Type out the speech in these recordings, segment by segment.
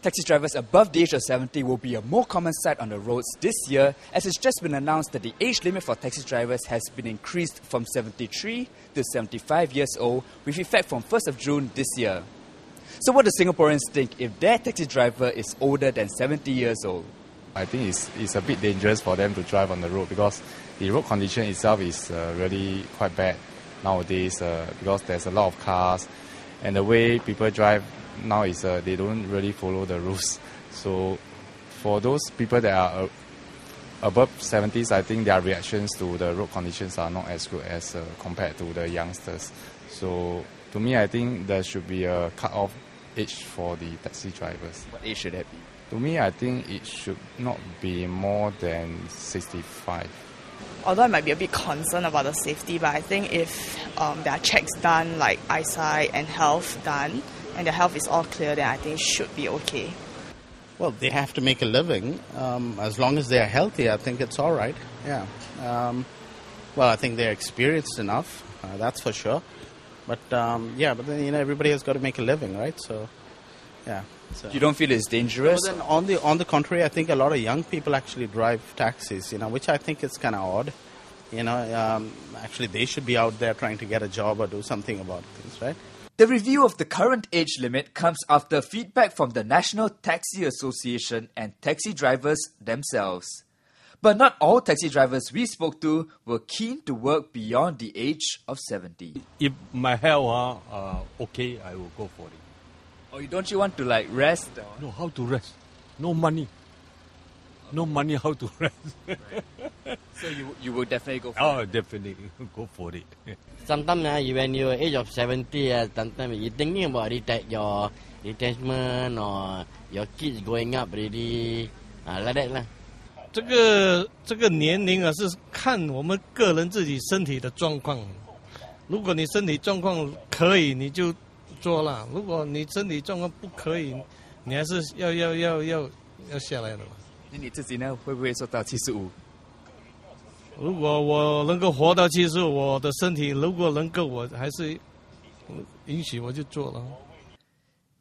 Taxi drivers above the age of 70 will be a more common sight on the roads this year, as it's just been announced that the age limit for taxi drivers has been increased from 73 to 75 years old, with effect from 1st of June this year. So what do Singaporeans think if their taxi driver is older than 70 years old? I think it's a bit dangerous for them to drive on the road because the road condition itself is really quite bad nowadays because there's a lot of cars, and the way people drive now is they don't really follow the rules. So for those people that are above 70s, I think their reactions to the road conditions are not as good as compared to the youngsters. So to me, I think there should be a cut-off age for the taxi drivers. What age should that be? To me, I think it should not be more than 65. Although I might be a bit concerned about the safety, but I think if there are checks done, like eyesight and health done, and the health is all clear, then I think it should be okay. Well, they have to make a living. As long as they are healthy, I think it's all right. Yeah. Well, I think they're experienced enough, that's for sure. But yeah, but then everybody has got to make a living, right? So, yeah. So. You don't feel it's dangerous? But then on the contrary, I think a lot of young people actually drive taxis, which I think is kind of odd. Actually, they should be out there trying to get a job or do something about things, right? The review of the current age limit comes after feedback from the National Taxi Association and taxi drivers themselves. But not all taxi drivers we spoke to were keen to work beyond the age of 70. If my health okay, I will go for it. Or don't you want to rest? No, how to rest? No money. No money, how to rest? So you will definitely go for it? Oh, definitely go for it. Sometimes when you're age of 70, sometimes you're thinking about your retirement or your kids growing up already, like that lah. 这个年龄是看我们个人自己身体的状况。如果你身体状况可以，你就做了；如果你身体状况不可以，你还是要下来的。那你自己呢？会不会做到75？如果我能够活到75，我的身体如果能够，我还是允许我就做了。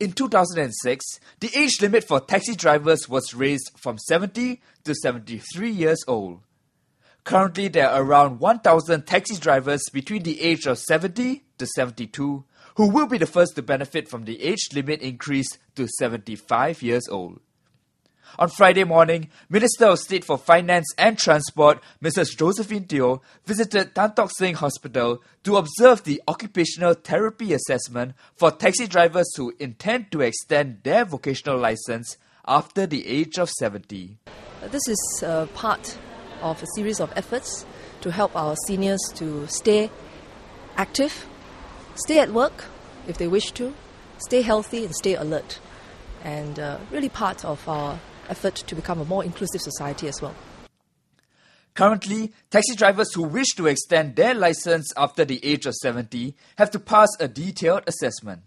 In 2006, the age limit for taxi drivers was raised from 70 to 73 years old. Currently, there are around 1,000 taxi drivers between the age of 70 to 72 who will be the first to benefit from the age limit increase to 75 years old. On Friday morning, Minister of State for Finance and Transport, Mrs. Josephine Teo, visited Tan Tock Seng Hospital to observe the occupational therapy assessment for taxi drivers who intend to extend their vocational license after the age of 70. This is part of a series of efforts to help our seniors to stay active, stay at work if they wish to, stay healthy and stay alert, and really part of our effort to become a more inclusive society as well. Currently, taxi drivers who wish to extend their license after the age of 70 have to pass a detailed assessment.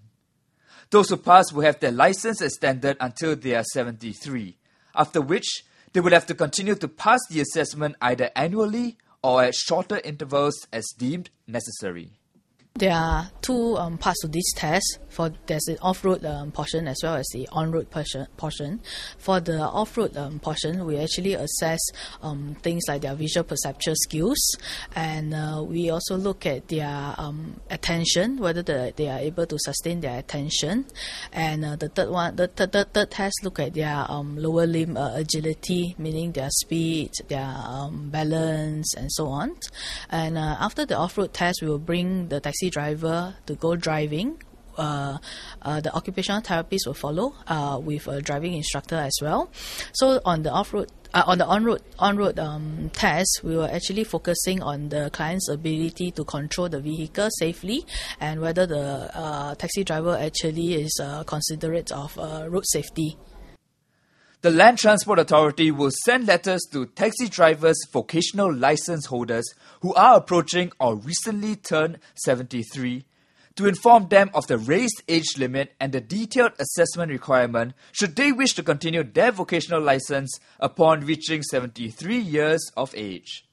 Those who pass will have their license extended until they are 73, after which they will have to continue to pass the assessment either annually or at shorter intervals as deemed necessary. There are two parts to this test. There's the off-road portion as well as the on-road portion. For the off-road portion, we actually assess things like their visual perceptual skills, and we also look at their attention, whether they are able to sustain their attention. And the third test look at their lower limb agility, meaning their speed, their balance, and so on. And after the off-road test, we will bring the taxi driver to go driving. The occupational therapist will follow with a driving instructor as well. So on the on-road test, we were actually focusing on the client's ability to control the vehicle safely and whether the taxi driver actually is considerate of road safety. The Land Transport Authority will send letters to taxi drivers' vocational license holders who are approaching or recently turned 73 to inform them of the raised age limit and the detailed assessment requirement should they wish to continue their vocational license upon reaching 73 years of age.